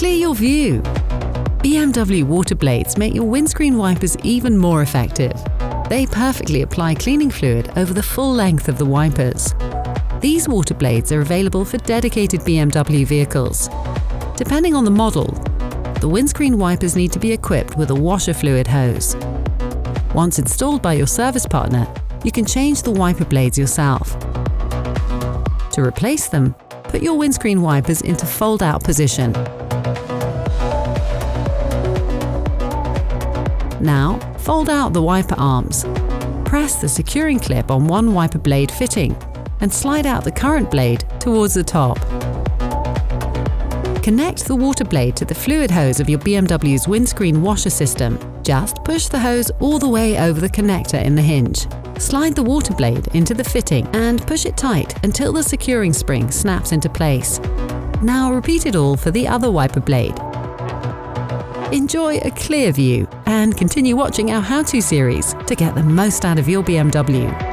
clear your view. BMW Waterblades make your windscreen wipers even more effective. They perfectly apply cleaning fluid over the full length of the wipers. These water blades are available for dedicated BMW vehicles. Depending on the model, the windscreen wipers need to be equipped with a washer fluid hose. Once installed by your service partner, you can change the wiper blades yourself. To replace them, put your windscreen wipers into fold-out position. Now, fold out the wiper arms. Press the securing clip on one wiper blade fitting and slide out the current blade towards the top. Connect the water blade to the fluid hose of your BMW's windscreen washer system. Just push the hose all the way over the connector in the hinge. Slide the water blade into the fitting and push it tight until the securing spring snaps into place. Now repeat it all for the other wiper blade. Enjoy a clear view and continue watching our how-to series to get the most out of your BMW.